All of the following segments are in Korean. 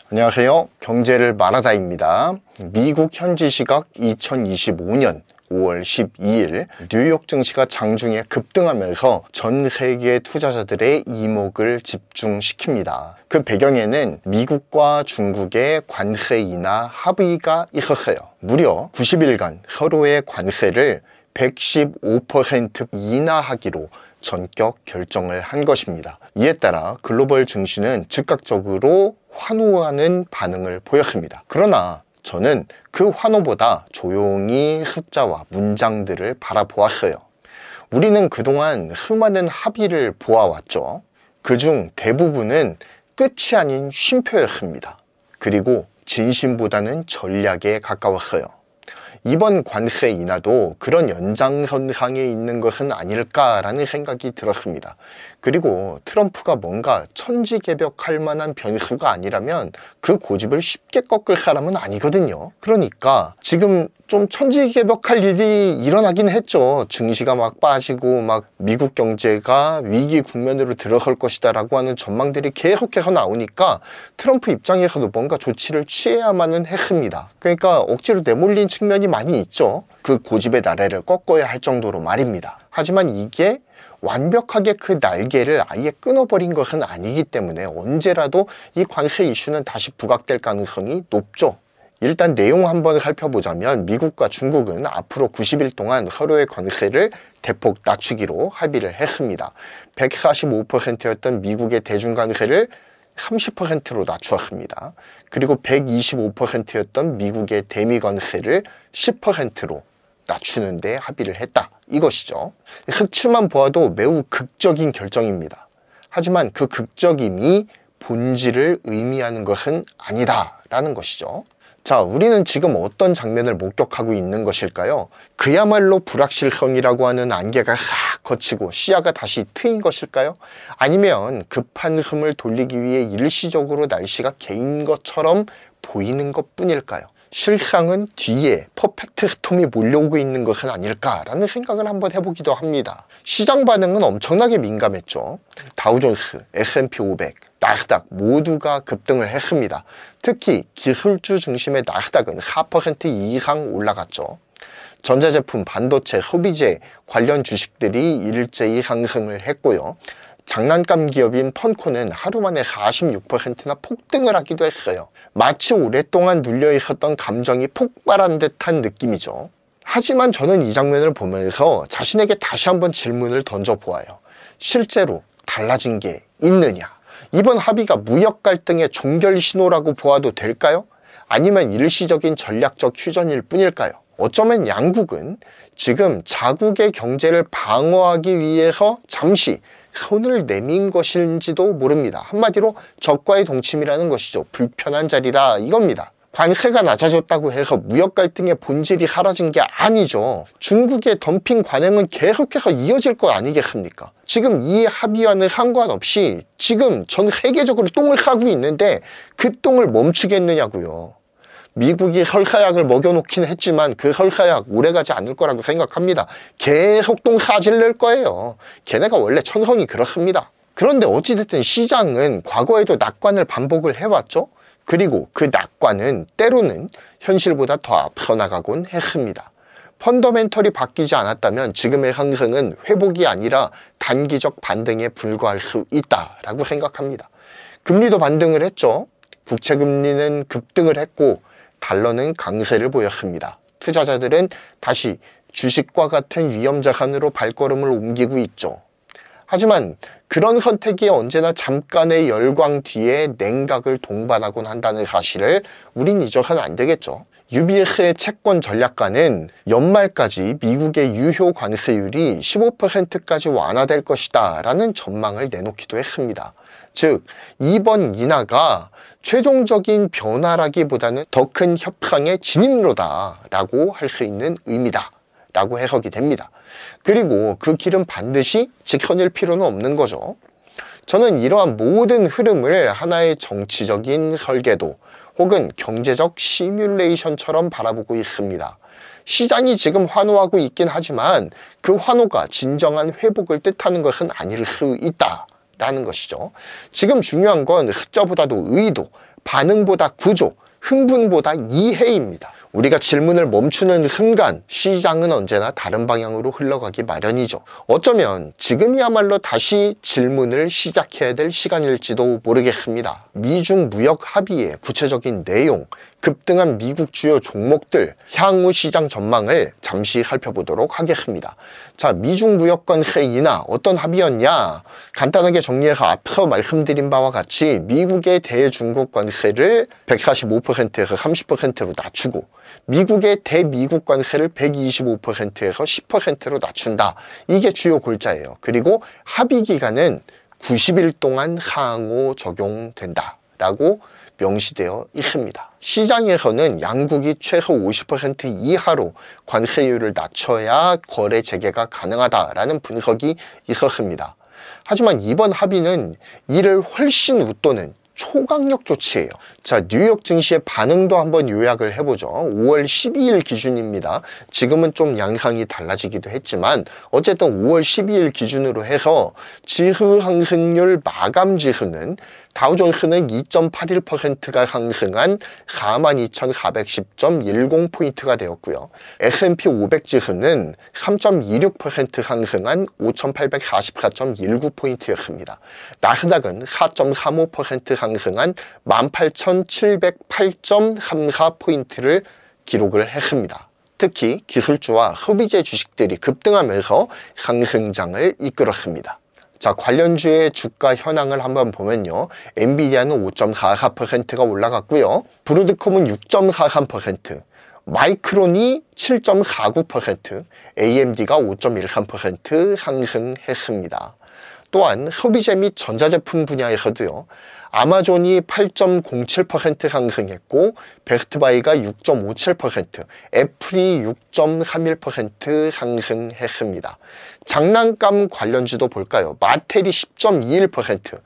안녕하세요. 경제를 말하다입니다. 미국 현지 시각 2025년 5월 12일 뉴욕 증시가 장중에 급등하면서 전 세계 투자자들의 이목을 집중시킵니다. 그 배경에는 미국과 중국의 관세 인하 합의가 있었어요. 무려 90일간 서로의 관세를 115% 인하하기로 전격 결정을 한 것입니다. 이에 따라 글로벌 증시는 즉각적으로 환호하는 반응을 보였습니다. 그러나 저는 그 환호보다 조용히 숫자와 문장들을 바라보았어요. 우리는 그동안 수많은 합의를 보아왔죠. 그중 대부분은 끝이 아닌 쉼표였습니다. 그리고 진심보다는 전략에 가까웠어요. 이번 관세 인하도 그런 연장선상에 있는 것은 아닐까라는 생각이 들었습니다. 그리고 트럼프가 뭔가 천지개벽할 만한 변수가 아니라면 그 고집을 쉽게 꺾을 사람은 아니거든요. 그러니까 지금 좀 천지개벽할 일이 일어나긴 했죠. 증시가 막 빠지고 막 미국 경제가 위기 국면으로 들어설 것이다 라고 하는 전망들이 계속해서 나오니까 트럼프 입장에서도 뭔가 조치를 취해야만은 했습니다. 그러니까 억지로 내몰린 측면이 많이 있죠. 그 고집의 나래를 꺾어야 할 정도로 말입니다. 하지만 이게 완벽하게 그 날개를 아예 끊어버린 것은 아니기 때문에 언제라도 이 관세 이슈는 다시 부각될 가능성이 높죠. 일단 내용 한번 살펴보자면 미국과 중국은 앞으로 90일 동안 서로의 관세를 대폭 낮추기로 합의를 했습니다. 145%였던 미국의 대중관세를 30%로 낮추었습니다. 그리고 125%였던 미국의 대미관세를 10%로 낮추는 데 합의를 했다. 이것이죠. 수치만 보아도 매우 극적인 결정입니다. 하지만 그 극적임이 본질을 의미하는 것은 아니다 라는 것이죠. 자, 우리는 지금 어떤 장면을 목격하고 있는 것일까요? 그야말로 불확실성이라고 하는 안개가 싹 거치고 시야가 다시 트인 것일까요? 아니면 급한 숨을 돌리기 위해 일시적으로 날씨가 개인 것처럼 보이는 것뿐일까요? 실상은 뒤에 퍼펙트 스톰이 몰려오고 있는 것은 아닐까라는 생각을 한번 해보기도 합니다. 시장 반응은 엄청나게 민감했죠. 다우존스, S&P 500, 나스닥 모두가 급등을 했습니다. 특히 기술주 중심의 나스닥은 4% 이상 올라갔죠. 전자제품, 반도체, 소비재 관련 주식들이 일제히 상승을 했고요. 장난감 기업인 펀코는 하루 만에 46%나 폭등을 하기도 했어요. 마치 오랫동안 눌려 있었던 감정이 폭발한 듯한 느낌이죠. 하지만 저는 이 장면을 보면서 자신에게 다시 한번 질문을 던져보아요. 실제로 달라진 게 있느냐? 이번 합의가 무역 갈등의 종결 신호라고 보아도 될까요? 아니면 일시적인 전략적 휴전일 뿐일까요? 어쩌면 양국은 지금 자국의 경제를 방어하기 위해서 잠시 손을 내민 것인지도 모릅니다. 한마디로 적과의 동침이라는 것이죠. 불편한 자리다 이겁니다. 관세가 낮아졌다고 해서 무역 갈등의 본질이 사라진 게 아니죠. 중국의 덤핑 관행은 계속해서 이어질 거 아니겠습니까? 지금 이 합의와는 상관없이 지금 전 세계적으로 똥을 싸고 있는데 그 똥을 멈추겠느냐고요. 미국이 설사약을 먹여놓긴 했지만 그 설사약 오래가지 않을 거라고 생각합니다. 계속 똥 싸질릴 거예요. 걔네가 원래 천성이 그렇습니다. 그런데 어찌됐든 시장은 과거에도 낙관을 반복을 해왔죠. 그리고 그 낙관은 때로는 현실보다 더 앞서 나가곤 했습니다. 펀더멘털이 바뀌지 않았다면 지금의 상승은 회복이 아니라 단기적 반등에 불과할 수 있다라고 생각합니다. 금리도 반등을 했죠. 국채금리는 급등을 했고 달러는 강세를 보였습니다. 투자자들은 다시 주식과 같은 위험자산으로 발걸음을 옮기고 있죠. 하지만 그런 선택이 언제나 잠깐의 열광 뒤에 냉각을 동반하곤 한다는 사실을 우린 잊어서는 안 되겠죠. UBS의 채권 전략가는 연말까지 미국의 유효 관세율이 15%까지 완화될 것이다 라는 전망을 내놓기도 했습니다. 즉, 이번 인하가 최종적인 변화라기보다는 더 큰 협상의 진입로다 라고 할 수 있는 의미다 라고 해석이 됩니다. 그리고 그 길은 반드시 지켜낼 필요는 없는 거죠. 저는 이러한 모든 흐름을 하나의 정치적인 설계도 혹은 경제적 시뮬레이션처럼 바라보고 있습니다. 시장이 지금 환호하고 있긴 하지만 그 환호가 진정한 회복을 뜻하는 것은 아닐 수 있다라는 것이죠. 지금 중요한 건 숫자보다도 의도, 반응보다 구조, 흥분보다 이해입니다. 우리가 질문을 멈추는 순간 시장은 언제나 다른 방향으로 흘러가기 마련이죠. 어쩌면 지금이야말로 다시 질문을 시작해야 될 시간일지도 모르겠습니다. 미중 무역 합의의 구체적인 내용, 급등한 미국 주요 종목들, 향후 시장 전망을 잠시 살펴보도록 하겠습니다. 자, 미중 무역 관세 인하 어떤 합의였냐? 간단하게 정리해서 앞서 말씀드린 바와 같이 미국의 대중국 관세를 145%에서 30%로 낮추고 미국의 대미국 관세를 125%에서 10%로 낮춘다. 이게 주요 골자예요. 그리고 합의 기간은 90일 동안 상호 적용된다 라고 명시되어 있습니다. 시장에서는 양국이 최소 50% 이하로 관세율을 낮춰야 거래 재개가 가능하다라는 분석이 있었습니다. 하지만 이번 합의는 이를 훨씬 웃도는 초강력 조치예요. 자, 뉴욕 증시의 반응도 한번 요약을 해보죠. 5월 12일 기준입니다. 지금은 좀 양상이 달라지기도 했지만 어쨌든 5월 12일 기준으로 해서 지수 상승률 마감 지수는 다우존스는 2.81%가 상승한 42,410.10포인트가 되었고요. S&P 500 지수는 3.26% 상승한 5,844.19포인트였습니다. 나스닥은 4.35% 상승한 18,708.34포인트를 기록을 했습니다. 특히 기술주와 소비재 주식들이 급등하면서 상승장을 이끌었습니다. 자, 관련주의 주가 현황을 한번 보면요. 엔비디아는 5.44%가 올라갔고요. 브로드콤은 6.43%, 마이크론이 7.49%, AMD가 5.13% 상승했습니다. 또한 소비재 및 전자제품 분야에서도요. 아마존이 8.07% 상승했고 베스트바이가 6.57%, 애플이 6.31% 상승했습니다. 장난감 관련주도 볼까요? 마텔이 10.21%,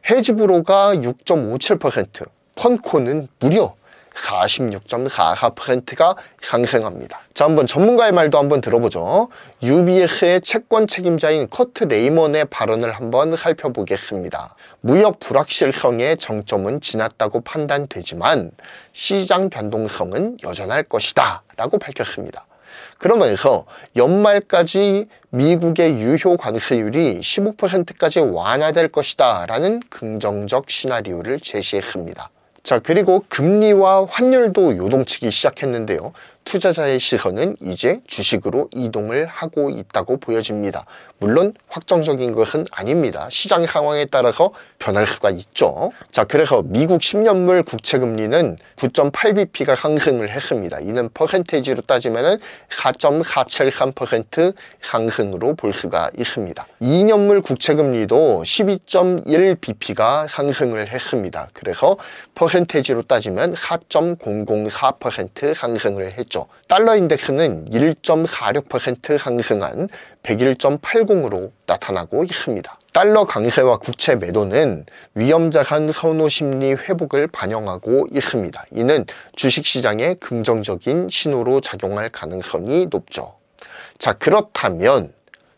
헤즈브로가 6.57%, 펀코는 무려 46.44%가 상승합니다. 자, 한번 전문가의 말도 한번 들어보죠. UBS의 채권 책임자인 커트 레이먼의 발언을 한번 살펴보겠습니다. 무역 불확실성의 정점은 지났다고 판단되지만 시장 변동성은 여전할 것이다 라고 밝혔습니다. 그러면서 연말까지 미국의 유효 관세율이 15%까지 완화될 것이다 라는 긍정적 시나리오를 제시했습니다. 자, 그리고 금리와 환율도 요동치기 시작했는데요. 투자자의 시선은 이제 주식으로 이동을 하고 있다고 보여집니다. 물론 확정적인 것은 아닙니다. 시장 상황에 따라서 변할 수가 있죠. 자, 그래서 미국 10년물 국채금리는 9.8bp가 상승을 했습니다. 이는 퍼센테이지로 따지면 4.473% 상승으로 볼 수가 있습니다. 2년물 국채금리도 12.1bp가 상승을 했습니다. 그래서 퍼센테이지로 따지면 4.004% 상승을 했죠. 달러 인덱스는 1.46% 상승한 101.80으로 나타나고 있습니다. 달러 강세와 국채 매도는 위험자산 선호 심리 회복을 반영하고 있습니다. 이는 주식시장에 긍정적인 신호로 작용할 가능성이 높죠. 자, 그렇다면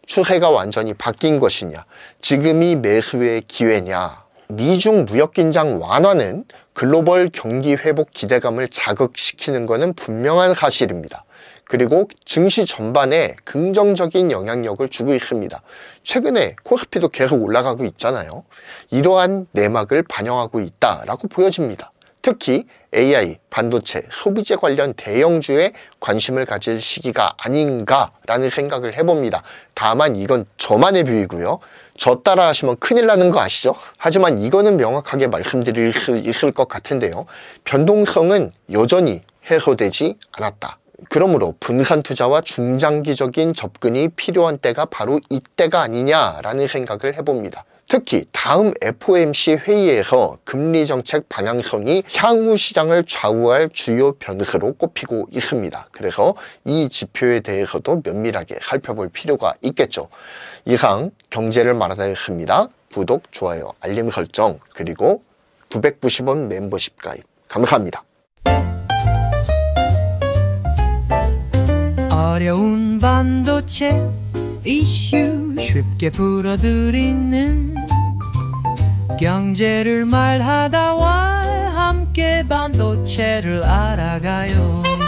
추세가 완전히 바뀐 것이냐? 지금이 매수의 기회냐? 미중 무역 긴장 완화는 글로벌 경기 회복 기대감을 자극시키는 것은 분명한 사실입니다. 그리고 증시 전반에 긍정적인 영향력을 주고 있습니다. 최근에 코스피도 계속 올라가고 있잖아요. 이러한 내막을 반영하고 있다라고 보여집니다. 특히 AI, 반도체, 소비재 관련 대형주에 관심을 가질 시기가 아닌가라는 생각을 해봅니다. 다만 이건 저만의 뷰이고요. 저 따라 하시면 큰일 나는 거 아시죠? 하지만 이거는 명확하게 말씀드릴 수 있을 것 같은데요. 변동성은 여전히 해소되지 않았다. 그러므로 분산 투자와 중장기적인 접근이 필요한 때가 바로 이때가 아니냐라는 생각을 해봅니다. 특히 다음 FOMC 회의에서 금리 정책 방향성이 향후 시장을 좌우할 주요 변수로 꼽히고 있습니다. 그래서 이 지표에 대해서도 면밀하게 살펴볼 필요가 있겠죠. 이상 경제를 말하다였습니다. 구독, 좋아요, 알림 설정, 그리고 990원 멤버십 가입 감사합니다. 어려운 반도체 이슈 쉽게 풀어드리는 경제를 말하다 함께 반도체를 알아가요.